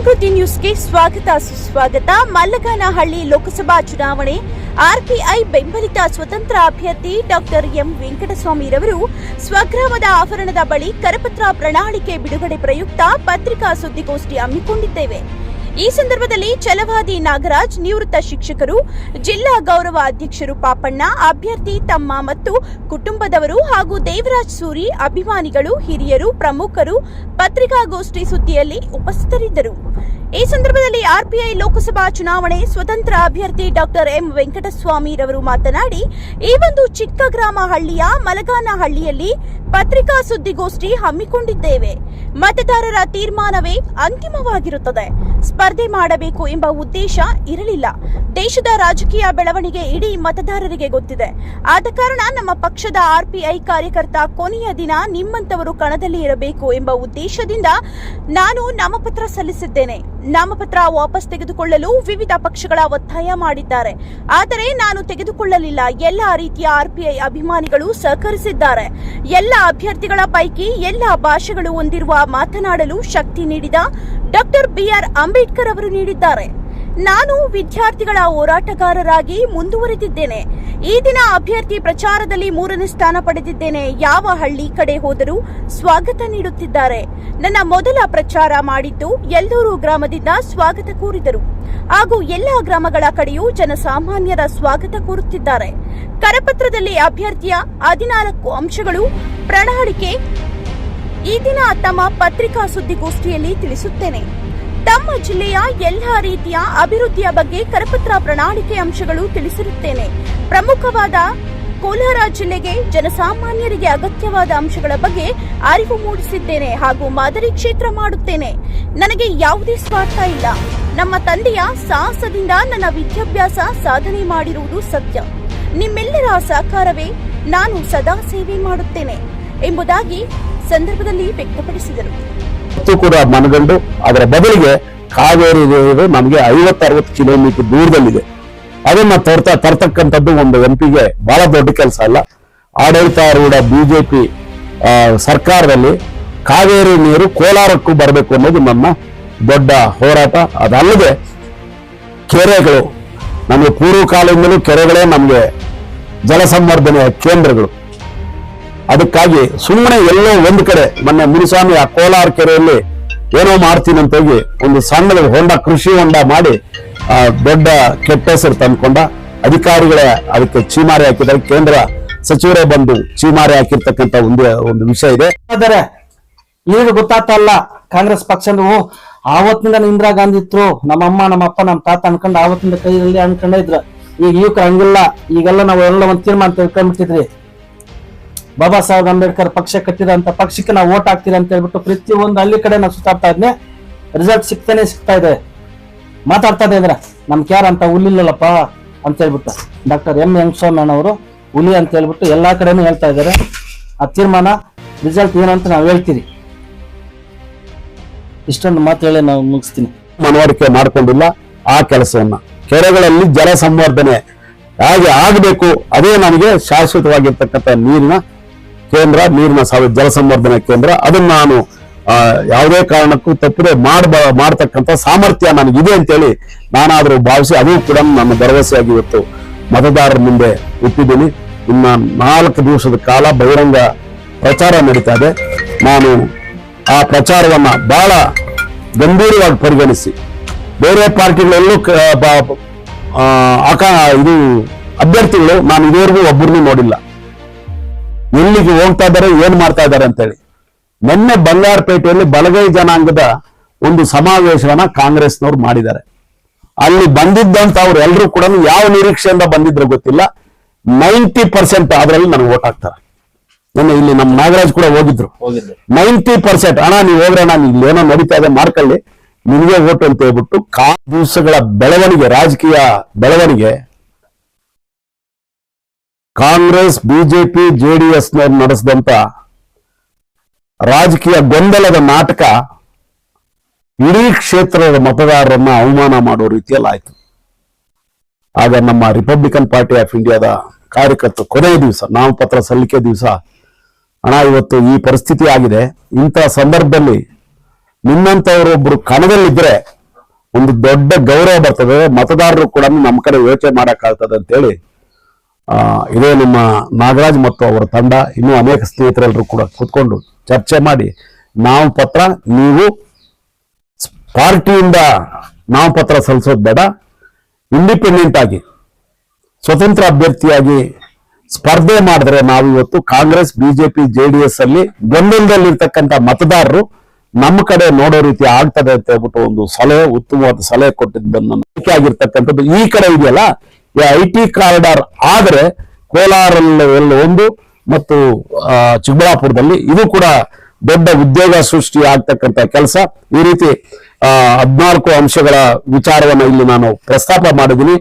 ಸಮೃದ್ಧಿ ನ್ಯೂಸ್ಗೆ ಸ್ವಾಗತ ಸುಸ್ವಾಗತ. ಮಲ್ಲಗಾನಹಳ್ಳಿ ಲೋಕಸಭಾ ಚುನಾವಣೆ ಆರ್ಪಿಐ ಬೆಂಬಲಿತ ಸ್ವತಂತ್ರ ಅಭ್ಯರ್ಥಿ ಡಾಕ್ಟರ್ ಎಂ ವೆಂಕಟಸ್ವಾಮಿರವರು ಸ್ವಗ್ರಾಮದ ಆವರಣದ ಬಳಿ ಕರಪತ್ರ ಪ್ರಣಾಳಿಕೆ ಬಿಡುಗಡೆ ಪ್ರಯುಕ್ತ ಪತ್ರಿಕಾ ಸುದ್ದಿಗೋಷ್ಠಿ ಹಮ್ಮಿಕೊಂಡಿದ್ದೇವೆ. ಈ ಸಂದರ್ಭದಲ್ಲಿ ಛಲವಾದಿ ನಾಗರಾಜ್, ನಿವೃತ್ತ ಶಿಕ್ಷಕರು, ಜಿಲ್ಲಾ ಗೌರವ ಅಧ್ಯಕ್ಷರು ಪಾಪಣ್ಣ, ಅಭ್ಯರ್ಥಿ ತಮ್ಮ ಮತ್ತು ಕುಟುಂಬದವರು ಹಾಗೂ ದೇವರಾಜ್ ಸೂರಿ, ಅಭಿಮಾನಿಗಳು, ಹಿರಿಯರು, ಪ್ರಮುಖರು ಪತ್ರಿಕಾಗೋಷ್ಠಿ ಸುದ್ದಿಯಲ್ಲಿ ಉಪಸ್ಥಿತರಿದ್ದರು. ಈ ಸಂದರ್ಭದಲ್ಲಿ ಆರ್ಪಿಐ ಲೋಕಸಭಾ ಚುನಾವಣೆ ಸ್ವತಂತ್ರ ಅಭ್ಯರ್ಥಿ ಡಾಕ್ಟರ್ ಎಂ ವೆಂಕಟಸ್ವಾಮಿರವರು ಮಾತನಾಡಿ, ಈ ಒಂದು ಚಿಕ್ಕ ಗ್ರಾಮ ಹಳ್ಳಿಯ ಮಲಗಾನಹಳ್ಳಿಯಲ್ಲಿ ಪತ್ರಿಕಾ ಸುದ್ದಿಗೋಷ್ಠಿ ಹಮ್ಮಿಕೊಂಡಿದ್ದೇವೆ. ಮತದಾರರ ತೀರ್ಮಾನವೇ ಅಂತಿಮವಾಗಿರುತ್ತದೆ. ಸ್ಪರ್ಧೆ ಮಾಡಬೇಕು ಎಂಬ ಉದ್ದೇಶ ಇರಲಿಲ್ಲ. ದೇಶದ ರಾಜಕೀಯ ಬೆಳವಣಿಗೆ ಇಡೀ ಮತದಾರರಿಗೆ ಗೊತ್ತಿದೆ. ಆದ ಕಾರಣ ನಮ್ಮ ಪಕ್ಷದ ಆರ್ಪಿಐ ಕಾರ್ಯಕರ್ತ ಕೊನೆಯ ದಿನ ನಿಮ್ಮಂತವರು ಕಣದಲ್ಲಿ ಇರಬೇಕು ಎಂಬ ಉದ್ದೇಶದಿಂದ ನಾನು ನಾಮಪತ್ರ ಸಲ್ಲಿಸಿದ್ದೇನೆ. ನಾಮಪತ್ರ ವಾಪಸ್ ತೆಗೆದುಕೊಳ್ಳಲು ವಿವಿಧ ಪಕ್ಷಗಳ ಒತ್ತಾಯ ಮಾಡಿದ್ದಾರೆ. ಆದರೆ ನಾನು ತೆಗೆದುಕೊಳ್ಳಲಿಲ್ಲ. ಎಲ್ಲ ರೀತಿಯ ಆರ್ಪಿಐ ಅಭಿಮಾನಿಗಳು ಸಹಕರಿಸಿದ್ದಾರೆ. ಎಲ್ಲ ಅಭ್ಯರ್ಥಿಗಳ ಪೈಕಿ ಎಲ್ಲ ಭಾಷೆಗಳು ಹೊಂದಿರುವ ಮಾತನಾಡಲು ಶಕ್ತಿ ನೀಡಿದ ಡಾಕ್ಟರ್ ಬಿಆರ್ ಅಂಬೇಡ್ಕರ್ ಅವರು ನೀಡಿದ್ದಾರೆ. ನಾನು ವಿದ್ಯಾರ್ಥಿಗಳ ಹೋರಾಟಗಾರರಾಗಿ ಮುಂದುವರೆದಿದ್ದೇನೆ. ಈ ದಿನ ಅಭ್ಯರ್ಥಿ ಪ್ರಚಾರದಲ್ಲಿ 3ನೇ ಸ್ಥಾನ ಪಡೆದಿದ್ದೇನೆ. ಯಾವ ಹಳ್ಳಿ ಕಡೆ ಹೋದರೂ ಸ್ವಾಗತ ನೀಡುತ್ತಿದ್ದಾರೆ. ನನ್ನ ಮೊದಲ ಪ್ರಚಾರ ಮಾಡಿದ್ದು ಯಲ್ಲೂರು ಗ್ರಾಮದಿಂದ ಸ್ವಾಗತ ಕೋರಿದರು ಹಾಗೂ ಎಲ್ಲ ಗ್ರಾಮಗಳ ಕಡೆಯೂ ಜನಸಾಮಾನ್ಯರ ಸ್ವಾಗತ ಕೋರುತ್ತಿದ್ದಾರೆ. ಕರಪತ್ರದಲ್ಲಿ ಅಭ್ಯರ್ಥಿಯ 14 ಅಂಶಗಳು ಪ್ರಣಾಳಿಕೆ ಈ ದಿನ ತಮ್ಮ ಪತ್ರಿಕಾ ಸುದ್ದಿಗೋಷ್ಠಿಯಲ್ಲಿ ತಿಳಿಸುತ್ತೇನೆ. ತಮ್ಮ ಜಿಲ್ಲೆಯ ಎಲ್ಲಾ ರೀತಿಯ ಅಭಿವೃದ್ಧಿಯ ಬಗ್ಗೆ ಕರಪತ್ರ ಪ್ರಣಾಳಿಕೆ ಅಂಶಗಳು ತಿಳಿಸಿರುತ್ತೇನೆ. ಪ್ರಮುಖವಾದ ಕೋಲಾರ ಜಿಲ್ಲೆಗೆ ಜನಸಾಮಾನ್ಯರಿಗೆ ಅಗತ್ಯವಾದ ಅಂಶಗಳ ಬಗ್ಗೆ ಅರಿವು ಮೂಡಿಸಿದ್ದೇನೆ ಹಾಗೂ ಮಾದರಿ ಕ್ಷೇತ್ರ ಮಾಡುತ್ತೇನೆ. ನನಗೆ ಯಾವುದೇ ಸ್ವಾರ್ಥ ಇಲ್ಲ. ನಮ್ಮ ತಂದೆಯ ಸಾಹಸದಿಂದ ನನ್ನ ವಿದ್ಯಾಭ್ಯಾಸ ಸಾಧನೆ ಮಾಡಿರುವುದು ಸತ್ಯ. ನಿಮ್ಮೆಲ್ಲರ ಸಹಕಾರವೇ ನಾನು ಸದಾ ಸೇವೆ ಮಾಡುತ್ತೇನೆ ಎಂಬುದಾಗಿ ಸಂದರ್ಭದಲ್ಲಿ ವ್ಯಕ್ತಪಡಿಸಿದರು. ಕೂಡ ಮನಗಂಡು ಅದರ ಬದಲಿಗೆ ಕಾವೇರಿ ನಮಗೆ 50-60 ಕಿಲೋಮೀಟರ್ ದೂರದಲ್ಲಿದೆ. ಅದನ್ನ ತರ್ತಕ್ಕಂಥದ್ದು ಒಂದು ಎಂಪಿಗೆ ಬಹಳ ದೊಡ್ಡ ಕೆಲಸ ಅಲ್ಲ. ಆಡಳಿತಾರೂಢ ಬಿಜೆಪಿ ಸರ್ಕಾರದಲ್ಲಿ ಕಾವೇರಿ ನೀರು ಕೋಲಾರಕ್ಕೂ ಬರಬೇಕು ಅನ್ನೋದು ನನ್ನ ದೊಡ್ಡ ಹೋರಾಟ. ಅದಲ್ಲದೆ ಕೆರೆಗಳು, ನಮಗೆ ಪೂರ್ವಕಾಲದಿಂದಲೂ ಕೆರೆಗಳೇ ನಮಗೆ ಜಲಸಂವರ್ಧನೆಯ ಕೇಂದ್ರಗಳು. ಅದಕ್ಕಾಗಿ ಸುಮ್ಮನೆ ಎಲ್ಲೋ ಒಂದು ಕಡೆ ಮೊನ್ನೆ ಮುನಿಸ್ವಾಮಿ ಆ ಕೋಲಾರ ಕೆರೆಯಲ್ಲಿ ಏನೋ ಮಾಡ್ತೀನಿ ಅಂತ ಹೋಗಿ ಒಂದು ಸಣ್ಣ ಹೊಂಡ, ಕೃಷಿ ಹೊಂಡ ಮಾಡಿ ದೊಡ್ಡ ಕೆಟ್ಟ ಹೆಸರು ತಂದ್ಕೊಂಡ. ಅಧಿಕಾರಿಗಳೇ ಅದಕ್ಕೆ ಚೀಮಾರಿ ಹಾಕಿದ್ದಾರೆ. ಕೇಂದ್ರ ಸಚಿವರೇ ಬಂದು ಚೀಮಾರಿ ಹಾಕಿರ್ತಕ್ಕಂಥ ಒಂದು ವಿಷಯ ಇದೆ. ಈಗ ಗೊತ್ತಾಗ್ತಲ್ಲ ಕಾಂಗ್ರೆಸ್ ಪಕ್ಷ ಆವತ್ತಿಂದ ಇಂದಿರಾ ಗಾಂಧಿ ಇದ್ರು, ನಮ್ಮಮ್ಮ ನಮ್ಮಪ್ಪ ನಮ್ಮ ತಾತ ಅನ್ಕೊಂಡು ಆವತ್ತಿಂದ ಕೈಯಲ್ಲಿ ಅನ್ಕೊಂಡ ಇದ್ರು. ಈಗ ಯುವಕರು ಹಂಗಿಲ್ಲ. ಈಗೆಲ್ಲ ನಾವು ಎಲ್ಲ ಒಂದು ತೀರ್ಮಾನ ತಿಳ್ಕೊಂಡ್ಬಿಟ್ಟಿದ್ರಿ. ಬಾಬಾ ಸಾಹೇಬ್ ಅಂಬೇಡ್ಕರ್ ಪಕ್ಷ ಕಟ್ಟಿದಂತ ಪಕ್ಷಕ್ಕೆ ನಾವು ಓಟ್ ಹಾಕ್ತೀರಿ ಅಂತ ಹೇಳ್ಬಿಟ್ಟು ಪ್ರತಿಯೊಂದು ಹಳ್ಳಿ ಕಡೆ ನಾವು ಸುತ್ತಾಡ್ತಾ ಇದ್ನೆ. ರಿಸಲ್ಟ್ ಸಿಗ್ತಾ ಇದೆ. ಮಾತಾಡ್ತಾ ಇದ್ರೆ ನಮ್ಗೆ ಯಾರಂತ ಹುಲಿಲ್ಲಪ್ಪ ಅಂತ ಹೇಳ್ಬಿಟ್ಟು ಡಾಕ್ಟರ್ ಎಂ ವೆಂಕಟಸ್ವಾಮಿ ಅವರು ಹುಲಿ ಅಂತ ಹೇಳ್ಬಿಟ್ಟು ಎಲ್ಲಾ ಕಡೆನೂ ಹೇಳ್ತಾ ಇದ್ದಾರೆ. ಆ ತೀರ್ಮಾನ ರಿಸಲ್ಟ್ ಏನಂತ ನಾವು ಹೇಳ್ತೀರಿ. ಇಷ್ಟೊಂದು ಮಾತು ಹೇಳಿ ನಾವು ಮುಗಿಸ್ತೀನಿ. ಮನವರಿಕೆ ಮಾಡ್ಕೊಂಡಿಲ್ಲ ಆ ಕೆಲಸವನ್ನ. ಕೆರೆಗಳಲ್ಲಿ ಜಲ ಸಂವರ್ಧನೆ ಹೇಗೆ ಆಗಬೇಕು, ಅದೇ ನಮಗೆ ಶಾಶ್ವತವಾಗಿರ್ತಕ್ಕಂಥ ನೀರಿನ ಕೇಂದ್ರ, ನೀರಿನ ಜಲ ಸಂವರ್ಧನೆ ಕೇಂದ್ರ. ಅದನ್ನ ನಾನು ಯಾವುದೇ ಕಾರಣಕ್ಕೂ ತಪ್ಪದೆ ಮಾಡತಕ್ಕಂಥ ಸಾಮರ್ಥ್ಯ ನನಗಿದೆ ಅಂತೇಳಿ ನಾನಾದ್ರೂ ಭಾವಿಸಿ ಅದು ಕೂಡ ನನ್ನ ಭರವಸೆಯಾಗಿ ಇವತ್ತು ಮತದಾರರ ಮುಂದೆ ಇಟ್ಟಿದ್ದೀನಿ. ಇನ್ನ 4 ದಿವಸದ ಕಾಲ ಬಹಿರಂಗ ಪ್ರಚಾರ ನಡೀತಾ ಇದೆ. ನಾನು ಆ ಪ್ರಚಾರವನ್ನ ಬಹಳ ಗಂಭೀರವಾಗಿ ಪರಿಗಣಿಸಿ ಬೇರೆ ಪಾರ್ಟಿಗಳಲ್ಲೂ ಇದು ಅಭ್ಯರ್ಥಿಗಳು ನಾನು ಇದುವರೆಗೂ ಒಬ್ಬರನ್ನೂ ನೋಡಿಲ್ಲ. ಎಲ್ಲಿಗೆ ಹೋಗ್ತಾ ಇದ್ದಾರೆ, ಏನ್ ಮಾಡ್ತಾ ಇದ್ದಾರೆ ಅಂತೇಳಿ. ನಿನ್ನೆ ಬಂಗಾರಪೇಟೆಯಲ್ಲಿ ಬಲಗೈ ಜನಾಂಗದ ಒಂದು ಸಮಾವೇಶವನ್ನ ಕಾಂಗ್ರೆಸ್ನವ್ರು ಮಾಡಿದ್ದಾರೆ. ಅಲ್ಲಿ ಬಂದಿದ್ದಂತ ಅವ್ರು ಎಲ್ಲರೂ ಕೂಡ ಯಾವ ನಿರೀಕ್ಷೆಯಿಂದ ಬಂದಿದ್ರು ಗೊತ್ತಿಲ್ಲ. 90% ಅದರಲ್ಲಿ ನನಗೆ ಓಟ್ ಹಾಕ್ತಾರೆ. ನಿನ್ನೆ ಇಲ್ಲಿ ನಮ್ಮ ನಾಗರಾಜ್ ಕೂಡ ಹೋಗಿದ್ರು. 90% ಅಣ್ಣ ನೀವು ಹೋಗ್ರೆ ನಾನು ಇಲ್ಲಿ ಏನೋ ನಡೀತಾ ಇದೆ ಮಾಡ್ಕೊಳ್ಳಿ, ನಿಮಗೆ ಓಟ್ ಅಂತ ಹೇಳ್ಬಿಟ್ಟು ದಿವಸಗಳ ಬೆಳವಣಿಗೆ, ರಾಜಕೀಯ ಬೆಳವಣಿಗೆ ಕಾಂಗ್ರೆಸ್, ಬಿಜೆಪಿ, ಜೆಡಿಎಸ್ ನಡೆಸಿದಂತ ರಾಜಕೀಯ ಗೊಂದಲದ ನಾಟಕ ಇಡೀ ಕ್ಷೇತ್ರದ ಮತದಾರರನ್ನ ಅವಮಾನ ಮಾಡೋ ರೀತಿಯಲ್ಲಿ ಆಯ್ತು. ಆಗ ನಮ್ಮ ರಿಪಬ್ಲಿಕನ್ ಪಾರ್ಟಿ ಆಫ್ ಇಂಡಿಯಾದ ಕಾರ್ಯಕರ್ತರು ಕೊನೆಯ ದಿವಸ, ನಾಮಪತ್ರ ಸಲ್ಲಿಕೆ ದಿವಸ, ಅಣ್ಣ ಇವತ್ತು ಈ ಪರಿಸ್ಥಿತಿ ಆಗಿದೆ, ಇಂಥ ಸಂದರ್ಭದಲ್ಲಿ ನಿನ್ನಂತವರೊಬ್ರು ಕಣದಲ್ಲಿದ್ರೆ ಒಂದು ದೊಡ್ಡ ಗೌರವ ಬರ್ತದೆ, ಮತದಾರರು ಕೂಡ ನಮ್ಮ ಕಡೆ ಯೋಚನೆ ಮಾಡಕ್ಕಾಗ್ತದೆ ಅಂತೇಳಿ ಇದೇ ನಮ್ಮ ನಾಗರಾಜ್ ಮತ್ತು ಅವರ ತಂಡ ಇನ್ನೂ ಅನೇಕ ಸ್ನೇಹಿತರೆಲ್ಲರೂ ಕೂಡ ಕೂತ್ಕೊಂಡು ಚರ್ಚೆ ಮಾಡಿ ನಾಮಪತ್ರ, ನೀವು ಪಾರ್ಟಿಯಿಂದ ನಾಮಪತ್ರ ಸಲ್ಲಿಸೋದು ಬೇಡ, ಇಂಡಿಪೆಂಡೆಂಟ್ ಆಗಿ ಸ್ವತಂತ್ರ ಅಭ್ಯರ್ಥಿಯಾಗಿ ಸ್ಪರ್ಧೆ ಮಾಡಿದ್ರೆ ನಾವು ಇವತ್ತು ಕಾಂಗ್ರೆಸ್, ಬಿಜೆಪಿ, JDS ಅಲ್ಲಿ ಗೊಂದಲದಲ್ಲಿರ್ತಕ್ಕಂಥ ಮತದಾರರು ನಮ್ಮ ಕಡೆ ನೋಡೋ ರೀತಿ ಆಗ್ತದೆ ಅಂತ ಹೇಳ್ಬಿಟ್ಟು ಒಂದು ಸಲಹೆ, ಉತ್ತಮವಾದ ಸಲಹೆ ಕೊಟ್ಟಿದ್ದನ್ನು ಆಗಿರ್ತಕ್ಕಂಥದ್ದು. ಈ ಕಡೆ ಇದೆಯಲ್ಲ, ಈ IT ಕಾರಿಡಾರ್ ಆದ್ರೆ ಕೋಲಾರಲ್ಲಿ ಒಂದು ಮತ್ತು ಚಿಕ್ಕಬಳ್ಳಾಪುರದಲ್ಲಿ ಇದು ಕೂಡ ದೊಡ್ಡ ಉದ್ಯೋಗ ಸೃಷ್ಟಿ ಆಗ್ತಕ್ಕಂಥ ಕೆಲಸ. ಈ ರೀತಿ 14 ಅಂಶಗಳ ವಿಚಾರವನ್ನ ಇಲ್ಲಿ ನಾನು ಪ್ರಸ್ತಾಪ ಮಾಡಿದ್ದೀನಿ.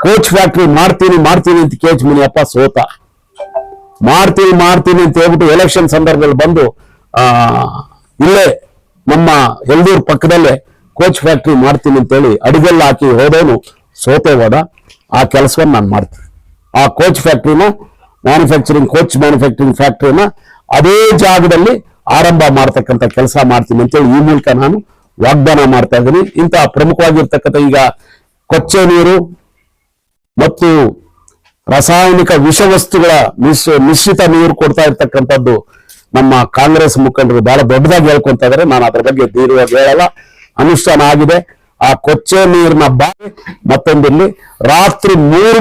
ಕೋಚ್ ಫ್ಯಾಕ್ಟ್ರಿ ಮಾಡ್ತೀನಿ ಅಂತ KH ಮುನಿಯಪ್ಪ ಸೋತ. ಮಾಡ್ತೀನಿ ಅಂತ ಹೇಳ್ಬಿಟ್ಟು ಎಲೆಕ್ಷನ್ ಸಂದರ್ಭದಲ್ಲಿ ಬಂದು ಇಲ್ಲೇ ನಮ್ಮ ಯಲ್ದೂರ್ ಪಕ್ಕದಲ್ಲೇ ಕೋಚ್ ಫ್ಯಾಕ್ಟ್ರಿ ಮಾಡ್ತೀನಿ ಅಂತೇಳಿ ಅಡಿಗೆಲ್ಲ ಹಾಕಿ ಹೋದವನು ಸೋತೆ ಹೋದ. ಆ ಕೆಲಸವನ್ನು ನಾನು ಮಾಡ್ತೀನಿ. ಆ ಕೋಚ್ ಫ್ಯಾಕ್ಟ್ರಿನ ಕೋಚ್ ಮ್ಯಾನುಫ್ಯಾಕ್ಚರಿಂಗ್ ಫ್ಯಾಕ್ಟ್ರಿನ ಅದೇ ಜಾಗದಲ್ಲಿ ಆರಂಭ ಮಾಡ್ತಕ್ಕಂಥ ಕೆಲಸ ಮಾಡ್ತೀನಿ ಅಂತೇಳಿ ಈ ಮೂಲಕ ನಾನು ವಾಗ್ದಾನ ಮಾಡ್ತಾ ಇದ್ದೀನಿ. ಇಂತಹ ಪ್ರಮುಖವಾಗಿರ್ತಕ್ಕಂಥ ಈಗ ಕೊಚ್ಚೆ ನೀರು ಮತ್ತು ರಾಸಾಯನಿಕ ವಿಷವಸ್ತುಗಳ ಮಿಶ್ರಿತ ನೀರು ಕೊಡ್ತಾ ಇರ್ತಕ್ಕಂಥದ್ದು ನಮ್ಮ ಕಾಂಗ್ರೆಸ್ ಮುಖಂಡರು ಬಹಳ ದೊಡ್ಡದಾಗಿ ಹೇಳ್ಕೊಂತ ಇದ್ದಾರೆ. ನಾನು ಅದರ ಬಗ್ಗೆ ದೀರ್ಘವಾಗಿ ಹೇಳಲ್ಲ. ಅನುಷ್ಠಾನ ಆಗಿದೆ. ಆ ಕೊಚ್ಚೆ ನೀರಿನ ಬಾರಿ ಮತ್ತೊಂದಿಲ್ಲಿ ರಾತ್ರಿ 3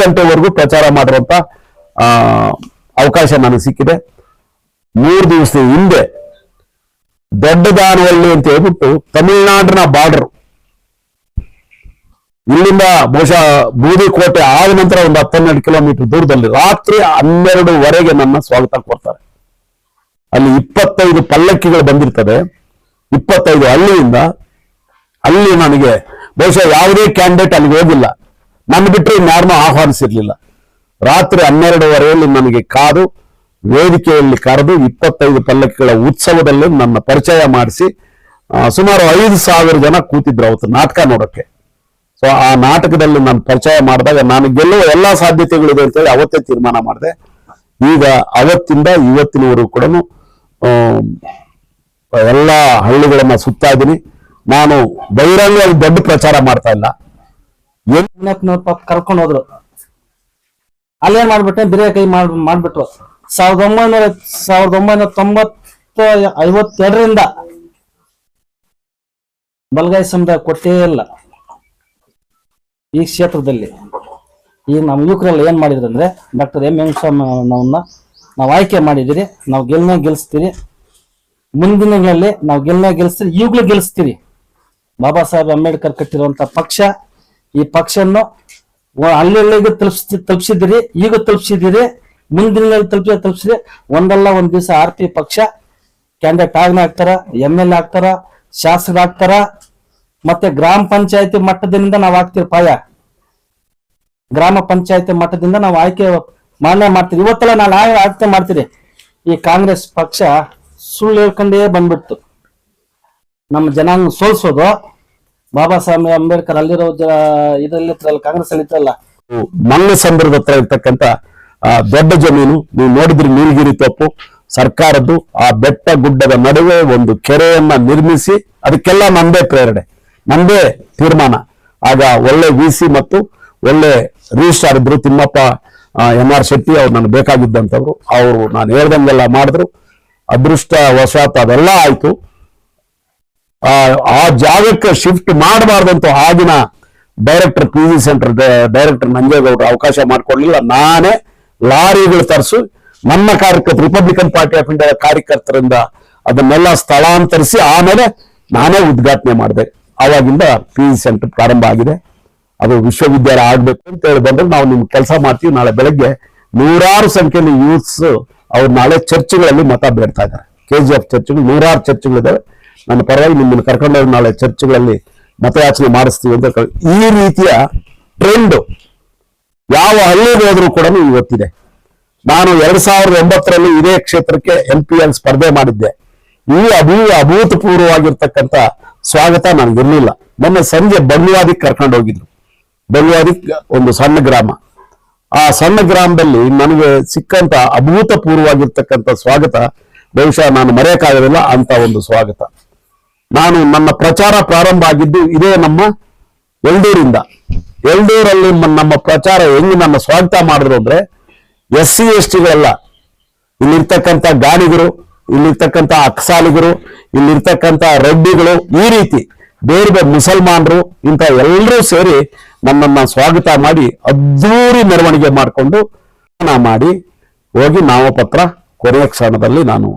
ಗಂಟೆವರೆಗೂ ಪ್ರಚಾರ ಮಾಡುವಂತ ಅವಕಾಶ ನನಗೆ ಸಿಕ್ಕಿದೆ. 3 ದಿವಸದ ಹಿಂದೆ ದೊಡ್ಡದಾನವಳ್ಳಿ ಅಂತ ಹೇಳ್ಬಿಟ್ಟು ತಮಿಳುನಾಡಿನ ಬಾರ್ಡರ್, ಇಲ್ಲಿಂದ ಬಹುಶಃ ಬೂದಿಕೋಟೆ ಆದ ನಂತರ ಒಂದು 12 ಕಿಲೋಮೀಟರ್ ದೂರದಲ್ಲಿ ರಾತ್ರಿ 12:30 ನನ್ನ ಸ್ವಾಗತ ಕೊಡ್ತಾರೆ. ಅಲ್ಲಿ 25 ಪಲ್ಲಕ್ಕಿಗಳು ಬಂದಿರ್ತದೆ, 25 ಹಳ್ಳಿಯಿಂದ. ಅಲ್ಲಿ ನನಗೆ ಬಹುಶಃ ಯಾವುದೇ ಕ್ಯಾಂಡಿಡೇಟ್ ಅಲ್ಲಿಗೆ ಹೋಗಿಲ್ಲ, ನನ್ನ ಬಿಟ್ಟರೆ ಇನ್ಯಾರನ್ನೂ ಆಹ್ವಾನಿಸಿರ್ಲಿಲ್ಲ. ರಾತ್ರಿ 12:30 ನನಗೆ ಕಾದು ವೇದಿಕೆಯಲ್ಲಿ ಕರೆದು 25 ಪಲ್ಲಕ್ಕಿಗಳ ಉತ್ಸವದಲ್ಲಿ ನನ್ನ ಪರಿಚಯ ಮಾಡಿಸಿ ಸುಮಾರು 5,000 ಜನ ಕೂತಿದ್ರು ಅವತ್ತು ನಾಟಕ ನೋಡೋಕ್ಕೆ. ಸೊ ಆ ನಾಟಕದಲ್ಲಿ ನಾನು ಪರಿಚಯ ಮಾಡಿದಾಗ ನಾನು ಗೆಲ್ಲುವ ಎಲ್ಲಾ ಸಾಧ್ಯತೆಗಳಿದೆ ಅಂತೇಳಿ ಅವತ್ತೇ ತೀರ್ಮಾನ ಮಾಡಿದೆ. ಈಗ ಅವತ್ತಿಂದ ಇವತ್ತಿನವರೆಗೂ ಕೂಡ ಎಲ್ಲ ಹಳ್ಳಿಗಳನ್ನ ಸುತ್ತಾ ಇದ್ದೀನಿ. ನಾನು ಬಹಿರಂಗವಾಗಿ ದೊಡ್ಡ ಪ್ರಚಾರ ಮಾಡ್ತಾ ಇಲ್ಲ. ಕರ್ಕೊಂಡು ಹೋದ್ರು, ಅಲ್ಲೇನ್ ಮಾಡ್ಬಿಟ್ಟೆ, ಬಿರಿಯ ಕೈ ಮಾಡ್ಬಿಟ್ರು. 1952ರಿಂದ ಬಲಗಾಯಿ ಸಮುದಾಯ ಕೊಟ್ಟೇ ಇಲ್ಲ ಈ ಕ್ಷೇತ್ರದಲ್ಲಿ. ಈ ನಮ್ಮ ಯುವಕರೆಲ್ಲ ಏನ್ ಮಾಡಿದ್ರು ಅಂದ್ರೆ, ಡಾಕ್ಟರ್ M ವೆಂಕಟಸ್ವಾಮಿ ನಾವು ಆಯ್ಕೆ ಮಾಡಿದಿರಿ, ನಾವು ಗೆಲ್ಲಿಸ್ತೀರಿ, ಮುಂದಿನ ದಿನಗಳಲ್ಲಿ ನಾವು ಗೆಲ್ಲಿಸ್ತೀರಿ, ಈಗಲೂ ಗೆಲ್ಲಿಸ್ತೀರಿ. ಬಾಬಾ ಸಾಹೇಬ್ ಅಂಬೇಡ್ಕರ್ ಕಟ್ಟಿರುವಂತ ಪಕ್ಷ, ಈ ಪಕ್ಷವನ್ನು ಅಲ್ಲಿಗೆ ತಲುಪಿಸಿದಿರಿ, ಈಗ ತಲುಪಿಸಿದಿರಿ, ಮುಂದಿನ ತಲುಪಿಸಿದ್ರಿ. ಒಂದಲ್ಲ ಒಂದ್ ದಿವಸ RP ಪಕ್ಷ ಕ್ಯಾಂಡಿಡೇಟ್ ಆಗ್ತಾರ, MLA ಆಗ್ತಾರ, ಶಾಸಕರಾಗ್ತಾರ, ಮತ್ತೆ ಗ್ರಾಮ ಪಂಚಾಯತಿ ಮಟ್ಟದಿಂದ ನಾವು ಆಗ್ತೀವಿ. ಗ್ರಾಮ ಪಂಚಾಯತಿ ಮಟ್ಟದಿಂದ ನಾವು ಆಯ್ಕೆ ಮಾನ್ಯ ಮಾಡ್ತೀವಿ. ಇವತ್ತೆಲ್ಲ ನಾನು ಆಯ್ಕೆ ಮಾಡ್ತೀರಿ. ಈ ಕಾಂಗ್ರೆಸ್ ಪಕ್ಷ ಸುಳ್ಳು ಹೇಳ್ಕೊಂಡೇ ಬಂದ್ಬಿಡ್ತು. ನಮ್ಮ ಜನಾಂಗ ಸೋಲ್ಸೋದು. ಬಾಬಾ ಸಾಹೇಬ್ ಅಂಬೇಡ್ಕರ್ ಅಲ್ಲಿರೋ ಇದರಲ್ಲಿ ಕಾಂಗ್ರೆಸ್ ಅಲ್ಲಿ ಇತ್ತಲ್ಲ, ಮಂಗಸಂದ್ರದ ಹತ್ರ ಇರ್ತಕ್ಕಂಥ ದೊಡ್ಡ ಜಮೀನು ನೀವು ನೋಡಿದ್ರಿ, ನೀಲಗಿರಿ ತಪ್ಪು ಸರ್ಕಾರದ್ದು. ಆ ಬೆಟ್ಟ ಗುಡ್ಡದ ನಡುವೆ ಒಂದು ಕೆರೆಯನ್ನ ನಿರ್ಮಿಸಿ, ಅದಕ್ಕೆಲ್ಲ ನಂದೇ ಪ್ರೇರಣೆ, ನಂದೇ ತೀರ್ಮಾನ. ಆಗ ಒಳ್ಳೆ VC ಮತ್ತು ಒಳ್ಳೆ ರಿಜಿಸ್ಟ್ರಾರ್ ಇದ್ರು, ತಿಮ್ಮಪ್ಪ NR ಶೆಟ್ಟಿ, ಅವ್ರು ನನಗೆ ಬೇಕಾಗಿದ್ದಂಥವ್ರು. ಅವರು ನಾನು ಹೇಳ್ದಂಗೆಲ್ಲ ಮಾಡಿದ್ರು. ಅದೃಷ್ಟ ವಶಾತ್ ಅದೆಲ್ಲ ಆಯ್ತು. ಆ ಜಾಗಕ್ಕೆ ಶಿಫ್ಟ್ ಮಾಡಬಾರ್ದಂತ ಆಗಿನ ಡೈರೆಕ್ಟರ್ PV ಸೆಂಟರ್ ಡೈರೆಕ್ಟರ್ ನಂಜೇಗೌಡರು ಅವಕಾಶ ಮಾಡಿಕೊಡ್ಲಿಲ್ಲ. ನಾನೇ ಲಾರಿಗಳು ತರಿಸು ನನ್ನ ಕಾರ್ಯಕರ್ತರು, ರಿಪಬ್ಲಿಕನ್ ಪಾರ್ಟಿ ಆಫ್ ಇಂಡಿಯಾ ಕಾರ್ಯಕರ್ತರಿಂದ ಅದನ್ನೆಲ್ಲ ಸ್ಥಳಾಂತರಿಸಿ ಆಮೇಲೆ ನಾನೇ ಉದ್ಘಾಟನೆ ಮಾಡಿದೆ. ಆವಾಗಿಂದ PV ಸೆಂಟರ್ ಪ್ರಾರಂಭ ಆಗಿದೆ. ಅದು ವಿಶ್ವವಿದ್ಯಾಲಯ ಆಗ್ಬೇಕು ಅಂತ ಹೇಳಿ ಬಂದ್ರೆ ನಾವು ನಿಮ್ಗೆ ಕೆಲಸ ಮಾಡ್ತೀವಿ. ನಾಳೆ ಬೆಳಗ್ಗೆ 100 ಸಂಖ್ಯೆಯಲ್ಲಿ ಯೂತ್ಸ್ ಅವ್ರು ನಾಳೆ ಚರ್ಚ್ಗಳಲ್ಲಿ ಮತ ಬೇಡ್ತಾ ಇದ್ದಾರೆ. KGF ಚರ್ಚ್ಗಳು 100 ಚರ್ಚ್ಗಳಿದ್ದಾವೆ. ನನ್ನ ಪರವಾಗಿ ನಿಮ್ಮನ್ನು ಕರ್ಕೊಂಡೋಗಿ ನಾಳೆ ಚರ್ಚ್ಗಳಲ್ಲಿ ಮತಯಾಚನೆ ಮಾಡಿಸ್ತೀವಿ ಅಂತ. ಈ ರೀತಿಯ ಟ್ರೆಂಡ್ ಯಾವ ಹಳ್ಳಿಗೆ ಹೋದ್ರೂ ಕೂಡ ಇವತ್ತಿದೆ. ನಾನು 2009ರಲ್ಲಿ ಇದೇ ಕ್ಷೇತ್ರಕ್ಕೆ MPL ಸ್ಪರ್ಧೆ ಮಾಡಿದ್ದೆ. ಈ ಅಭೂತಪೂರ್ವವಾಗಿರ್ತಕ್ಕಂಥ ಸ್ವಾಗತ ನನಗಿರ್ಲಿಲ್ಲ. ಮೊನ್ನೆ ಸಂಜೆ ಬಂಗ್ವಾದಿಗೆ ಕರ್ಕೊಂಡು ಹೋಗಿದ್ರು. ಬಂಗ್ವಾದಿ ಒಂದು ಸಣ್ಣ ಗ್ರಾಮ. ಆ ಸಣ್ಣ ಗ್ರಾಮದಲ್ಲಿ ನನಗೆ ಸಿಕ್ಕಂತ ಅಭೂತಪೂರ್ವವಾಗಿರ್ತಕ್ಕಂಥ ಸ್ವಾಗತ ಬಹುಶಃ ನಾನು ಮರೆಯಕ್ಕಾಗೋದಿಲ್ಲ. ಅಂತ ಒಂದು ಸ್ವಾಗತ ನಾನು ನನ್ನ ಪ್ರಚಾರ ಪ್ರಾರಂಭ ಆಗಿದ್ದು ಇದೇ ನಮ್ಮ ಎಲ್ದೂರಿಂದ. ಎಲ್ದೂರಲ್ಲಿ ನಮ್ಮ ಪ್ರಚಾರ ಹೆಂಗ್ ನನ್ನ ಸ್ವಾಗತ ಮಾಡಿದ್ರು ಅಂದ್ರೆ, SC STಗಳೆಲ್ಲ, ಇಲ್ಲಿರ್ತಕ್ಕಂಥ ಗಾಣಿಗರು, ಇಲ್ಲಿರ್ತಕ್ಕಂಥ ಅಕ್ಸಾಲಿಗರು, ಇಲ್ಲಿರ್ತಕ್ಕಂಥ ರೆಡ್ಡಿಗಳು, ಈ ರೀತಿ ಬೇರೆ ಬೇರೆ ಮುಸಲ್ಮಾನರು, ಇಂಥ ಎಲ್ಲರೂ ಸೇರಿ ನನ್ನನ್ನ ಸ್ವಾಗತ ಮಾಡಿ ಅದ್ದೂರಿ ಮೆರವಣಿಗೆ ಮಾಡಿಕೊಂಡು ಮಾಡಿ ಹೋಗಿ ನಾಮಪತ್ರ ಕೊನೆಯ ಕ್ಷಣದಲ್ಲಿ ನಾನು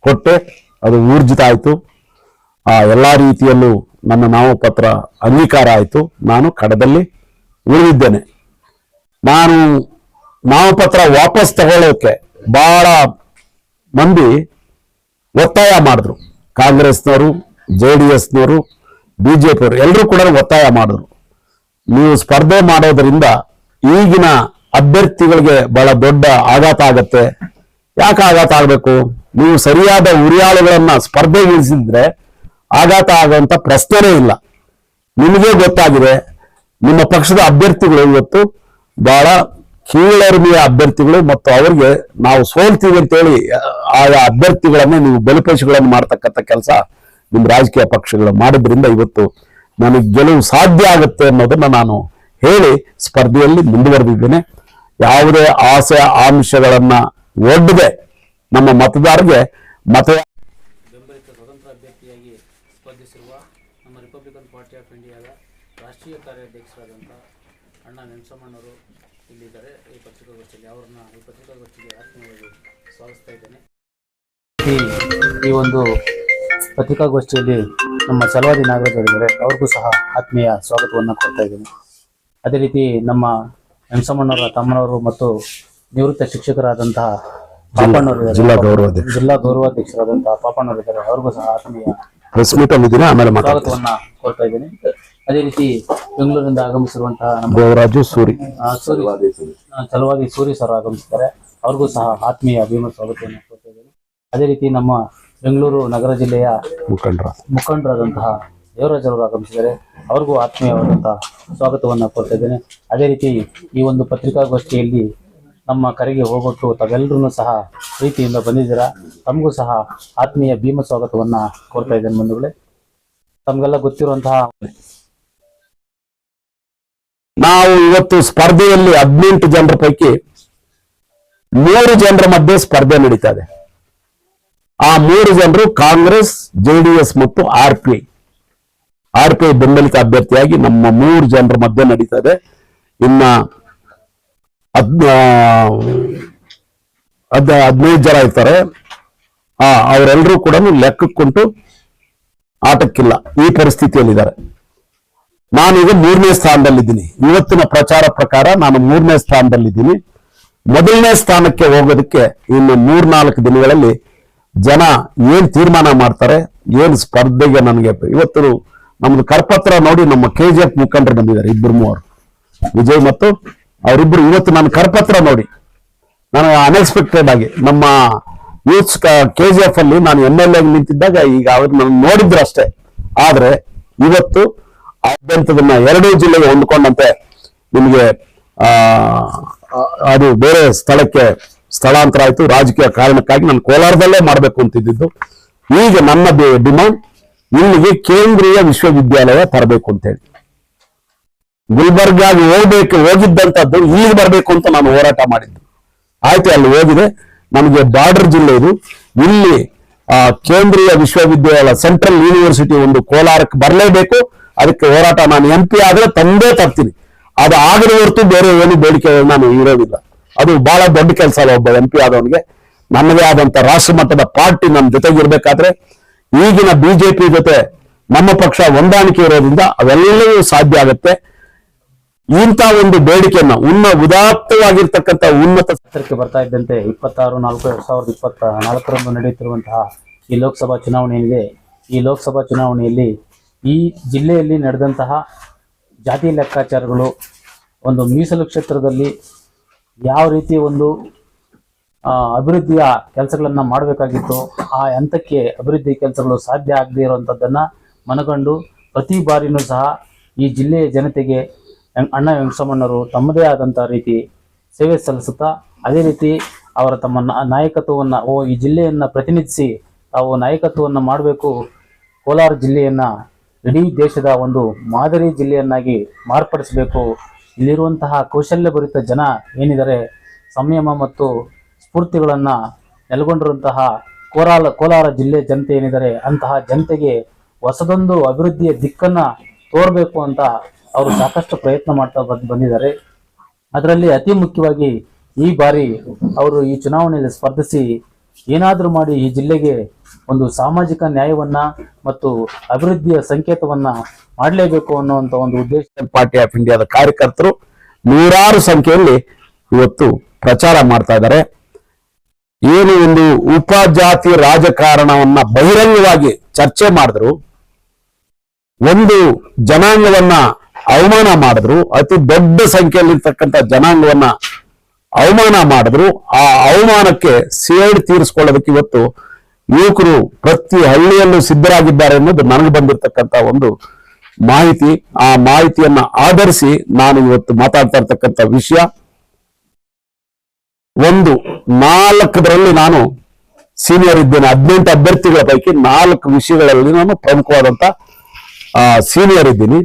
ಕೊಟ್ಟೆ. ಅದು ಊರ್ಜಿತ ಆಯ್ತು. ಎಲ್ಲಾ ರೀತಿಯಲ್ಲೂ ನನ್ನ ನಾಮಪತ್ರ ಅಂಗೀಕಾರ ಆಯ್ತು. ನಾನು ಕಡದಲ್ಲಿ ಉಳಿದಿದ್ದೇನೆ. ನಾನು ನಾಮಪತ್ರ ವಾಪಸ್ ತಗೊಳ್ಳೋಕೆ ಬಹಳ ಮಂದಿ ಒತ್ತಾಯ ಮಾಡಿದ್ರು. ಕಾಂಗ್ರೆಸ್ನವರು, JDSನವರು, BJPಯವರು ಎಲ್ಲರೂ ಕೂಡ ಒತ್ತಾಯ ಮಾಡಿದ್ರು. ನೀವು ಸ್ಪರ್ಧೆ ಮಾಡೋದ್ರಿಂದ ಈಗಿನ ಅಭ್ಯರ್ಥಿಗಳಿಗೆ ಬಹಳ ದೊಡ್ಡ ಆಘಾತ ಆಗತ್ತೆ. ಯಾಕೆ ಆಘಾತ ಆಗಬೇಕು? ನೀವು ಸರಿಯಾದ ಉರಿಯಾಳುಗಳನ್ನ ಸ್ಪರ್ಧೆಗಿಳಿಸಿದ್ರೆ ಆಘಾತ ಆಗುವಂತ ಪ್ರಶ್ನೆನೇ ಇಲ್ಲ. ನಿಮಗೆ ಗೊತ್ತಾಗಿದೆ, ನಿಮ್ಮ ಪಕ್ಷದ ಅಭ್ಯರ್ಥಿಗಳು ಇವತ್ತು ಬಹಳ ಕೀಳರಿಮೆಯ ಅಭ್ಯರ್ಥಿಗಳು, ಮತ್ತು ಅವರಿಗೆ ನಾವು ಸೋಲ್ತೀವಿ ಅಂತೇಳಿ ಆಯಾ ಅಭ್ಯರ್ಥಿಗಳನ್ನೇ ನೀವು ಬಲಿಪಶುಗಳನ್ನು ಮಾಡ್ತಕ್ಕಂಥ ಕೆಲಸ ನಿಮ್ಮ ರಾಜಕೀಯ ಪಕ್ಷಗಳು ಮಾಡೋದ್ರಿಂದ ಇವತ್ತು ನನಗೆ ಗೆಲುವು ಸಾಧ್ಯ ಆಗುತ್ತೆ ಅನ್ನೋದನ್ನ ನಾನು ಹೇಳಿ ಸ್ಪರ್ಧೆಯಲ್ಲಿ ಮುಂದುವರೆದಿದ್ದೇನೆ. ಯಾವುದೇ ಆಸೆ ಆಮಿಷಗಳನ್ನ ಒಡ್ಡದೆ ನಮ್ಮ ಮತದಾರರಿಗೆ ಬೆಂಬಲಿತ ಸ್ವತಂತ್ರ ಅಭ್ಯರ್ಥಿಯಾಗಿ ಸ್ಪರ್ಧಿಸಿರುವ ನಮ್ಮ ರಿಪಬ್ಲಿಕನ್ ಪಾರ್ಟಿ ಆಫ್ ಇಂಡಿಯಾದ ರಾಷ್ಟ್ರೀಯ ಕಾರ್ಯಾಧ್ಯಕ್ಷರಾದಂಥ ಅಣ್ಣ ವೆಂಕಟಸ್ವಾಮಣ್ಣವರು ಇಲ್ಲಿದ್ದಾರೆ. ಈ ಪತ್ರಿಕಾಗೋಷ್ಠಿಯಲ್ಲಿ ಅವರನ್ನ ಈ ಪತ್ರಿಕಾಗೋಷ್ಠಿಗೆ ಆತ್ಮೀಯವಾಗಿ ಸ್ವಾಗತಿಸ್ತಾ ಇದ್ದೇನೆ. ಈ ಒಂದು ಪತ್ರಿಕಾಗೋಷ್ಠಿಯಲ್ಲಿ ನಮ್ಮ ಛಲವಾದಿ ನಾಗರಾಜ್ ಅವರಿದ್ದಾರೆ, ಅವ್ರಿಗೂ ಸಹ ಆತ್ಮೀಯ ಸ್ವಾಗತವನ್ನು ಕೊಡ್ತಾ ಇದ್ದೀನಿ. ಅದೇ ರೀತಿ ನಮ್ಮ ವೆಂಕಟಸ್ವಾಮಣ್ಣವರ ತಮ್ಮನವರು ಮತ್ತು ನಿವೃತ್ತ ಶಿಕ್ಷಕರಾದಂತಹ ಪಾಪಣ್ಣವರು, ಜಿಲ್ಲಾ ಗೌರವಾಧ್ಯಕ್ಷರಾದಂತಹ ಪಾಪಣ್ಣವರಿದ್ದಾರೆ, ಅವ್ರಿಗೂ ಸಹ ಆತ್ಮೀಯ ಸ್ವಾಗತವನ್ನ ಕೊಡ್ತಾ ಇದ್ದೀನಿ. ಅದೇ ರೀತಿ ಬೆಂಗಳೂರಿನಿಂದ ಆಗಮಿಸಿರುವಂತಹ ನಮ್ಮ ಛಲವಾದಿ ಸೂರಿ ಸರ್ ಆಗಮಿಸಿದ್ದಾರೆ, ಅವ್ರಿಗೂ ಸಹ ಆತ್ಮೀಯ ಭೀಮ ಸ್ವಾಗತವನ್ನು ಕೊಡ್ತಾ ಇದ್ದೀನಿ. ಅದೇ ರೀತಿ ನಮ್ಮ ಬೆಂಗಳೂರು ನಗರ ಜಿಲ್ಲೆಯ ಮುಖಂಡರಾದಂತಹ ದೇವರಾಜ್ ಅವರು ಆಗಮಿಸಿದ್ದಾರೆ, ಅವ್ರಿಗೂ ಆತ್ಮೀಯವಾದಂತಹ ಸ್ವಾಗತವನ್ನು ಕೊಡ್ತಾ ಇದ್ದೇನೆ. ಅದೇ ರೀತಿ ಈ ಒಂದು ಪತ್ರಿಕಾಗೋಷ್ಠಿಯಲ್ಲಿ ನಮ್ಮ ಕರೆಗೆ ಹೋಗ್ಬಿಟ್ಟು ತಾವೆಲ್ಲರೂ ಸಹ ಪ್ರೀತಿಯಿಂದ ಬಂದಿದ್ದೀರಾ. ತಮಗೂ ಸಹ ಆತ್ಮೀಯ ಭೀಮ ಸ್ವಾಗತವನ್ನ ಕೊಡ್ತಾ ಇದ್ದೇನೆ. ಬಂಧುಗಳೇ, ತಮಗೆಲ್ಲ ಗೊತ್ತಿರುವಂತಹ ನಾವು ಇವತ್ತು ಸ್ಪರ್ಧೆಯಲ್ಲಿ 18 ಜನರ ಪೈಕಿ 3 ಜನರ ಮಧ್ಯೆ ಸ್ಪರ್ಧೆ ನಡೀತಾ ಇದೆ. ಆ 3 ಜನರು ಕಾಂಗ್ರೆಸ್, JDS ಮತ್ತು RPI ಬೆಂಬಲಿತ ಅಭ್ಯರ್ಥಿಯಾಗಿ ನಮ್ಮ 3 ಜನರ ಮಧ್ಯೆ ನಡೀತಾ ಇದೆ. ಇನ್ನ 15 ಜನ ಇರ್ತಾರೆ. ಅವರೆಲ್ಲರೂ ಕೂಡ ಲೆಕ್ಕಕ್ಕುಂಟು ಆಟಕ್ಕಿಲ್ಲ, ಈ ಪರಿಸ್ಥಿತಿಯಲ್ಲಿದ್ದಾರೆ. ನಾನೀಗ 3ನೇ ಸ್ಥಾನದಲ್ಲಿದ್ದೀನಿ. ಇವತ್ತಿನ ಪ್ರಚಾರ ಪ್ರಕಾರ ನಾನು 3ನೇ ಸ್ಥಾನದಲ್ಲಿದ್ದೀನಿ. ಮೊದಲನೇ ಸ್ಥಾನಕ್ಕೆ ಹೋಗೋದಕ್ಕೆ ಇನ್ನು 3-4 ದಿನಗಳಲ್ಲಿ ಜನ ಏನ್ ತೀರ್ಮಾನ ಮಾಡ್ತಾರೆ, ಏನ್ ಸ್ಪರ್ಧೆಗೆ ನನಗೆ ಇವತ್ತು ನಮ್ದು ಕರಪತ್ರ ನೋಡಿ ನಮ್ಮ KGF ಮುಖಂಡರು ಬಂದಿದ್ದಾರೆ, 2-3 ವಿಜಯ್ ಮತ್ತು ಅವರಿಬ್ರು. ಇವತ್ತು ನನ್ನ ಕರಪತ್ರ ನೋಡಿ ನಾನು ಅನ್ಎಕ್ಸ್ಪೆಕ್ಟೆಡ್ ಆಗಿ ನಮ್ಮ ಯೂತ್ಸ್ KGF ಅಲ್ಲಿ ನಾನು MLA ನಿಂತಿದ್ದಾಗ ಈಗ ಅವ್ರು ನಾನು ನೋಡಿದ್ರು ಅಷ್ಟೇ. ಆದ್ರೆ ಇವತ್ತು ಆದ್ಯಂತದನ್ನ 2 ಜಿಲ್ಲೆಗೆ ಹೊಂದ್ಕೊಂಡಂತೆ ನಿಮಗೆ ಅದು ಬೇರೆ ಸ್ಥಳಕ್ಕೆ ಸ್ಥಳಾಂತರ ಆಯ್ತು. ರಾಜಕೀಯ ಕಾರಣಕ್ಕಾಗಿ ನಾನು ಕೋಲಾರದಲ್ಲೇ ಮಾಡಬೇಕು ಅಂತಿದ್ದು. ಈಗ ನನ್ನ ಡಿಮಾಂಡ್ ಇಲ್ಲಿಗೆ ಕೇಂದ್ರೀಯ ವಿಶ್ವವಿದ್ಯಾಲಯ ತರಬೇಕು ಅಂತೇಳಿ. ಗುಲ್ಬರ್ಗಾಗೆ ಹೋಗಿದ್ದಂಥದ್ದು ಇಲ್ಲಿಗೆ ಬರಬೇಕು ಅಂತ ನಾನು ಹೋರಾಟ ಮಾಡಿದ್ದು. ಆಯ್ತು, ಅಲ್ಲಿ ಹೋಗಿದೆ. ನಮಗೆ ಬಾರ್ಡರ್ ಜಿಲ್ಲೆ ಇದು. ಇಲ್ಲಿ ಕೇಂದ್ರೀಯ ವಿಶ್ವವಿದ್ಯಾಲಯ ಸೆಂಟ್ರಲ್ ಯೂನಿವರ್ಸಿಟಿ ಒಂದು ಕೋಲಾರಕ್ಕೆ ಬರಲೇಬೇಕು. ಅದಕ್ಕೆ ಹೋರಾಟ ನಾನು MP ಆದ್ರೆ ತಂದೇ ತರ್ತೀನಿ. ಅದು ಆಗದ ಹೊರತು ಬೇರೆ ಏನು ಬೇಡಿಕೆ ನಾನು ಇರೋದಿಲ್ಲ. ಅದು ಬಹಳ ದೊಡ್ಡ ಕೆಲಸ ಅಲ್ಲ ಒಬ್ಬ MP ಆದವನಿಗೆ. ನನ್ನದೇ ಆದಂತ ರಾಷ್ಟ್ರ ಮಟ್ಟದ ಪಾರ್ಟಿ ನಮ್ಮ ಜೊತೆಗಿರ್ಬೇಕಾದ್ರೆ ಈಗಿನ BJP ಜೊತೆ ನಮ್ಮ ಪಕ್ಷ ಹೊಂದಾಣಿಕೆ ಇರೋದ್ರಿಂದ ಅವೆಲ್ಲವೂ ಸಾಧ್ಯ ಆಗುತ್ತೆ. ಇಂಥ ಒಂದು ಬೇಡಿಕೆಯನ್ನ ಉದಾತ್ತವಾಗಿರ್ತಕ್ಕಂಥ ಉನ್ನತ ಕ್ಷೇತ್ರಕ್ಕೆ ಬರ್ತಾ ಇದ್ದಂತೆ 26/4/2024 ನಡೆಯುತ್ತಿರುವಂತಹ ಈ ಲೋಕಸಭಾ ಚುನಾವಣೆ ಏನಿದೆ, ಈ ಲೋಕಸಭಾ ಚುನಾವಣೆಯಲ್ಲಿ ಈ ಜಿಲ್ಲೆಯಲ್ಲಿ ನಡೆದಂತಹ ಜಾತಿ ಲೆಕ್ಕಾಚಾರಗಳು, ಒಂದು ಮೀಸಲು ಕ್ಷೇತ್ರದಲ್ಲಿ ಯಾವ ರೀತಿ ಒಂದು ಅಭಿವೃದ್ಧಿಯ ಕೆಲಸಗಳನ್ನ ಮಾಡಬೇಕಾಗಿತ್ತು, ಆ ಹಂತಕ್ಕೆ ಅಭಿವೃದ್ಧಿ ಕೆಲಸಗಳು ಸಾಧ್ಯ ಆಗದೇ ಇರುವಂಥದ್ದನ್ನು ಮನಗಂಡು ಪ್ರತಿ ಬಾರಿನೂ ಸಹ ಈ ಜಿಲ್ಲೆಯ ಜನತೆಗೆ ಅಣ್ಣ ವೆಂಕಟಸ್ವಾಮಣ್ಣವರು ತಮ್ಮದೇ ಆದಂಥ ರೀತಿ ಸೇವೆ ಸಲ್ಲಿಸುತ್ತಾ, ಅದೇ ರೀತಿ ಅವರ ತಮ್ಮ ನಾಯಕತ್ವವನ್ನು ಈ ಜಿಲ್ಲೆಯನ್ನು ಪ್ರತಿನಿಧಿಸಿ ತಾವು ನಾಯಕತ್ವವನ್ನು ಮಾಡಬೇಕು, ಕೋಲಾರ ಜಿಲ್ಲೆಯನ್ನ ಇಡೀ ದೇಶದ ಒಂದು ಮಾದರಿ ಜಿಲ್ಲೆಯನ್ನಾಗಿ ಮಾರ್ಪಡಿಸಬೇಕು. ಇಲ್ಲಿರುವಂತಹ ಕೌಶಲ್ಯಭರಿತ ಜನ ಏನಿದ್ದಾರೆ, ಸಂಯಮ ಮತ್ತು ಸ್ಫೂರ್ತಿಗಳನ್ನು ನೆಲೆಗೊಂಡಿರುವಂತಹ ಕೋಲಾರ ಜಿಲ್ಲೆ ಜನತೆ ಏನಿದ್ದಾರೆ, ಅಂತಹ ಜನತೆಗೆ ಹೊಸದೊಂದು ಅಭಿವೃದ್ಧಿಯ ದಿಕ್ಕನ್ನು ತೋರಬೇಕು ಅಂತ ಅವರು ಸಾಕಷ್ಟು ಪ್ರಯತ್ನ ಮಾಡ್ತಾ ಬಂದಿದ್ದಾರೆ. ಅದರಲ್ಲಿ ಅತಿ ಮುಖ್ಯವಾಗಿ ಈ ಬಾರಿ ಅವರು ಈ ಚುನಾವಣೆಯಲ್ಲಿ ಸ್ಪರ್ಧಿಸಿ ಏನಾದರೂ ಮಾಡಿ ಈ ಜಿಲ್ಲೆಗೆ ಒಂದು ಸಾಮಾಜಿಕ ನ್ಯಾಯವನ್ನ ಮತ್ತು ಅಭಿವೃದ್ಧಿಯ ಸಂಕೇತವನ್ನ ಮಾಡಲೇಬೇಕು ಅನ್ನುವಂಥ ಒಂದು ಉದ್ದೇಶ ಪಾರ್ಟಿ ಆಫ್ ಇಂಡಿಯಾದ ಕಾರ್ಯಕರ್ತರು ನೂರಾರು ಸಂಖ್ಯೆಯಲ್ಲಿ ಇವತ್ತು ಪ್ರಚಾರ ಮಾಡ್ತಾ ಇದ್ದಾರೆ. ಏನು ಒಂದು ಉಪಜಾತಿ ರಾಜಕಾರಣವನ್ನ ಬಹಿರಂಗವಾಗಿ ಚರ್ಚೆ ಮಾಡಿದ್ರು, ಒಂದು ಜನಾಂಗವನ್ನ ಅವಮಾನ ಮಾಡಿದ್ರು, ಅತಿ ದೊಡ್ಡ ಸಂಖ್ಯೆಯಲ್ಲಿರ್ತಕ್ಕಂಥ ಜನಾಂಗವನ್ನ ಅವಮಾನ ಮಾಡಿದ್ರು. ಆ ಅವಮಾನಕ್ಕೆ ಸೇಡು ತೀರಿಸ್ಕೊಳ್ಳೋದಕ್ಕೆ ಇವತ್ತು ಯುವಕರು ಪ್ರತಿ ಹಳ್ಳಿಯಲ್ಲೂ ಸಿದ್ಧರಾಗಿದ್ದಾರೆ ಅನ್ನೋದು ನನಗೆ ಬಂದಿರತಕ್ಕಂಥ ಒಂದು ಮಾಹಿತಿ. ಆ ಮಾಹಿತಿಯನ್ನ ಆಧರಿಸಿ ನಾನು ಇವತ್ತು ಮಾತಾಡ್ತಾ ಇರ್ತಕ್ಕಂಥ ವಿಷಯ, ಒಂದು 4 ನಾನು ಸೀನಿಯರ್ ಇದ್ದೇನೆ. 18 ಅಭ್ಯರ್ಥಿಗಳ ಪೈಕಿ 4 ವಿಷಯಗಳಲ್ಲಿ ನಾನು ಪ್ರಮುಖವಾದಂತ ಸೀನಿಯರ್ ಇದ್ದೀನಿ.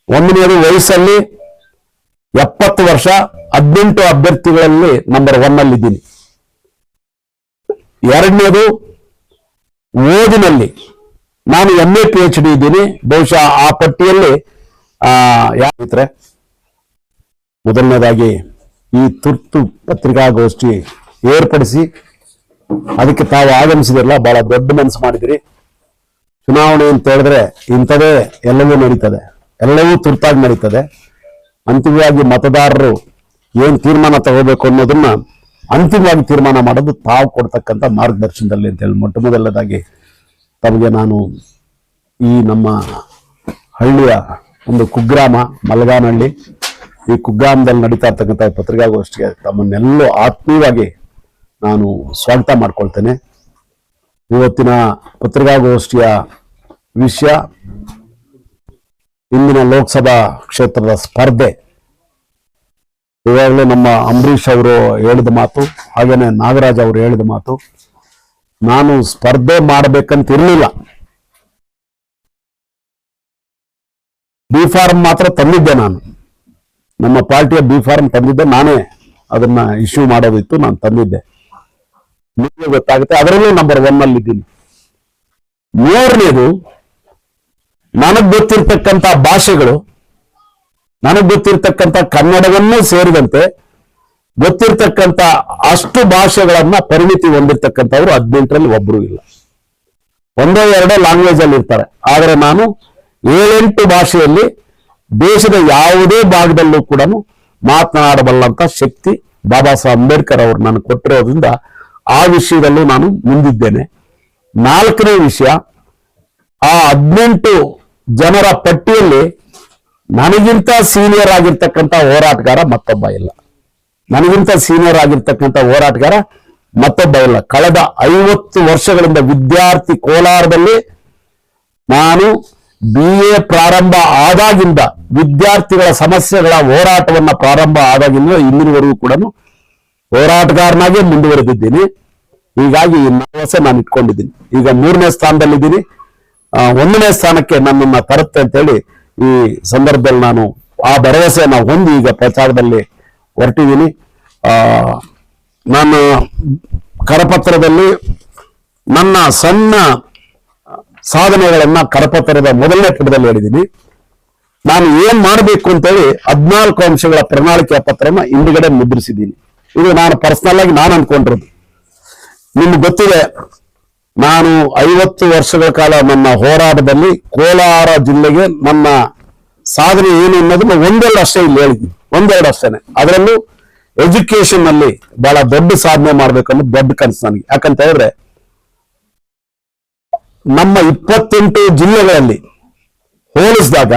ಒಂದನೇದು ವಯಸ್ಸಲ್ಲಿ 70 ವರ್ಷ, 18 ಅಭ್ಯರ್ಥಿಗಳಲ್ಲಿ ನಂಬರ್ 1 ಅಲ್ಲಿ ಇದ್ದೀನಿ. ಎರಡನೇದು ಓದಿನಲ್ಲಿ ನಾನು MA PhD ಇದ್ದೀನಿ. ಬಹುಶಃ ಆ ಪಟ್ಟಿಯಲ್ಲಿ ಯಾರಿದ್ರೆ ಮೊದಲನೇದಾಗಿ ಈ ತುರ್ತು ಪತ್ರಿಕಾಗೋಷ್ಠಿ ಏರ್ಪಡಿಸಿ ಅದಕ್ಕೆ ತಾವು ಆಗಮಿಸಿದಿರಲ್ಲ, ಬಹಳ ದೊಡ್ಡ ಮನಸ್ಸು ಮಾಡಿದಿರಿ. ಚುನಾವಣೆ ಅಂತ ಹೇಳಿದ್ರೆ ಇಂಥದೇ ಎಲ್ಲವೂ ನಡೀತದೆ, ಎಲ್ಲವೂ ತುರ್ತಾಗಿ ನಡೀತದೆ. ಅಂತಿಮವಾಗಿ ಮತದಾರರು ಏನ್ ತೀರ್ಮಾನ ತಗೋಬೇಕು ಅನ್ನೋದನ್ನ ಅಂತಿಮವಾಗಿ ತೀರ್ಮಾನ ಮಾಡೋದು ತಾವು ಕೊಡ್ತಕ್ಕಂಥ ಮಾರ್ಗದರ್ಶನದಲ್ಲಿ ಅಂತ ಹೇಳಿ ಮೊಟ್ಟ ಮೊದಲನೇದಾಗಿ ತಮಗೆ ನಾನು ಈ ನಮ್ಮ ಹಳ್ಳಿಯ ಒಂದು ಕುಗ್ರಾಮ ಮಲಗಾನಹಳ್ಳಿ, ಈ ಕುಗ್ರಾಮದಲ್ಲಿ ನಡೀತಾ ಇರ್ತಕ್ಕಂಥ ಪತ್ರಿಕಾಗೋಷ್ಠಿಗೆ ತಮ್ಮನ್ನೆಲ್ಲೂ ಆತ್ಮೀಯವಾಗಿ ನಾನು ಸ್ವಾಗತ ಮಾಡ್ಕೊಳ್ತೇನೆ. ಇವತ್ತಿನ ಪತ್ರಿಕಾಗೋಷ್ಠಿಯ ವಿಷಯ ಇಂದಿನ ಲೋಕಸಭಾ ಕ್ಷೇತ್ರದ ಸ್ಪರ್ಧೆ. ಇವಾಗಲೇ ನಮ್ಮ ಅಂಬರೀಷ್ ಅವರು ಹೇಳಿದ ಮಾತು, ಹಾಗೇನೆ ನಾಗರಾಜ್ ಅವರು ಹೇಳಿದ ಮಾತು, ನಾನು ಸ್ಪರ್ಧೆ ಮಾಡಬೇಕಂತ ಇರಲಿಲ್ಲ. ಬಿ ಫಾರ್ಮ್ ಮಾತ್ರ ತಂದಿದ್ದೆ, ನಾನು ನಮ್ಮ ಪಾರ್ಟಿಯ ಬಿ ಫಾರ್ಮ್ ತಂದಿದ್ದೆ, ನಾನೇ ಅದನ್ನ ಇಶ್ಯೂ ಮಾಡೋದಿತ್ತು, ನಾನು ತಂದಿದ್ದೆ. ನಿಮಗೆ ಗೊತ್ತಾಗುತ್ತೆ, ಅದರಲ್ಲೂ ನಂಬರ್ 1 ಅಲ್ಲಿ ಇದ್ದೀನಿ. ಮೂರನೇದು, ನನಗ್ ಗೊತ್ತಿರ್ತಕ್ಕಂಥ ಭಾಷೆಗಳು, ನನಗ್ ಗೊತ್ತಿರ್ತಕ್ಕಂಥ ಕನ್ನಡವನ್ನೂ ಸೇರಿದಂತೆ ಗೊತ್ತಿರ್ತಕ್ಕಂಥ ಅಷ್ಟು ಭಾಷೆಗಳನ್ನ ಪರಿಣಿತಿ ಹೊಂದಿರ್ತಕ್ಕಂಥವ್ರು 18ರಲ್ಲಿ ಒಬ್ಬರು ಇಲ್ಲ. 1-2 ಲ್ಯಾಂಗ್ವೇಜ್ ಅಲ್ಲಿ ಇರ್ತಾರೆ. ಆದರೆ ನಾನು 7-8 ಭಾಷೆಯಲ್ಲಿ ದೇಶದ ಯಾವುದೇ ಭಾಗದಲ್ಲೂ ಕೂಡ ಮಾತನಾಡಬಲ್ಲಂತ ಶಕ್ತಿ ಬಾಬಾ ಸಾಹೇಬ್ ಅಂಬೇಡ್ಕರ್ ಅವರು ನನಗೆ ಕೊಟ್ಟಿರೋದ್ರಿಂದ ಆ ವಿಷಯದಲ್ಲೂ ನಾನು ಮುಂದಿದ್ದೇನೆ. 4ನೇ ವಿಷಯ, ಆ 18 ಜನರ ಪಟ್ಟಿಯಲ್ಲಿ ನನಗಿಂತ ಸೀನಿಯರ್ ಆಗಿರ್ತಕ್ಕಂಥ ಹೋರಾಟಗಾರ ಮತ್ತೊಬ್ಬ ಇಲ್ಲ. ನನಗಿಂತ ಸೀನಿಯರ್ ಆಗಿರ್ತಕ್ಕಂಥ ಹೋರಾಟಗಾರ ಮತ್ತೊಬ್ಬ ಇಲ್ಲ. ಕಳೆದ 50 ವರ್ಷಗಳಿಂದ ವಿದ್ಯಾರ್ಥಿ ಕೋಲಾರದಲ್ಲಿ ನಾನು BA ಪ್ರಾರಂಭ ಆದಾಗಿಂದ ವಿದ್ಯಾರ್ಥಿಗಳ ಸಮಸ್ಯೆಗಳ ಹೋರಾಟವನ್ನ ಪ್ರಾರಂಭ ಆದಾಗಿಂದ ಇಂದಿನವರೆಗೂ ಕೂಡ ಹೋರಾಟಗಾರನಾಗೆ ಮುಂದುವರೆದಿದ್ದೀನಿ. ಹೀಗಾಗಿ ಈ ಭರವಸೆ ನಾನು ಇಟ್ಕೊಂಡಿದ್ದೀನಿ. ಈಗ 3ನೇ ಸ್ಥಾನದಲ್ಲಿದ್ದೀನಿ. 1ನೇ ಸ್ಥಾನಕ್ಕೆ ನನ್ನನ್ನ ತರುತ್ತೆ ಅಂತೇಳಿ ಈ ಸಂದರ್ಭದಲ್ಲಿ ನಾನು ಆ ಭರವಸೆಯನ್ನು ಹೊಂದಿ ಈಗ ಪ್ರಚಾರದಲ್ಲಿ ಹೊರಟಿದ್ದೀನಿ. ನಾನು ಕರಪತ್ರದಲ್ಲಿ ನನ್ನ ಸಣ್ಣ ಸಾಧನೆಗಳನ್ನ ಕರಪತ್ರದ ಮೊದಲನೇ ಪುಟದಲ್ಲಿ ಹೇಳಿದ್ದೀನಿ. ನಾನು ಏನ್ ಮಾಡಬೇಕು ಅಂತೇಳಿ 14 ಅಂಶಗಳ ಪ್ರಣಾಳಿಕೆಯ ಪತ್ರನ ಹಿಂದುಗಡೆ ಮುದ್ರಿಸಿದ್ದೀನಿ. ಇದು ನಾನು ಪರ್ಸನಲ್ ಆಗಿ ನಾನು ಅನ್ಕೊಂಡಿರೋದು. ನಿಮ್ಗೆ ಗೊತ್ತಿದೆ, ನಾನು 50 ವರ್ಷಗಳ ಕಾಲ ನನ್ನ ಹೋರಾಟದಲ್ಲಿ ಕೋಲಾರ ಜಿಲ್ಲೆಗೆ ನನ್ನ ಸಾಧನೆ ಏನು ಅನ್ನೋದನ್ನ 1-2 ಅಷ್ಟೇ ಇಲ್ಲಿ ಹೇಳಿದ್ದೀನಿ, 1-2 ಅಷ್ಟೇನೆ. ಅದರಲ್ಲೂ ಎಜುಕೇಶನ್ ಅಲ್ಲಿ ಬಹಳ ದೊಡ್ಡ ಸಾಧನೆ ಮಾಡ್ಬೇಕು ಅನ್ನೋದು ದೊಡ್ಡ ಕನಸು ನನಗೆ. ಯಾಕಂತ ಹೇಳಿದ್ರೆ ನಮ್ಮ 28 ಜಿಲ್ಲೆಗಳಲ್ಲಿ ಹೋಲಿಸಿದಾಗ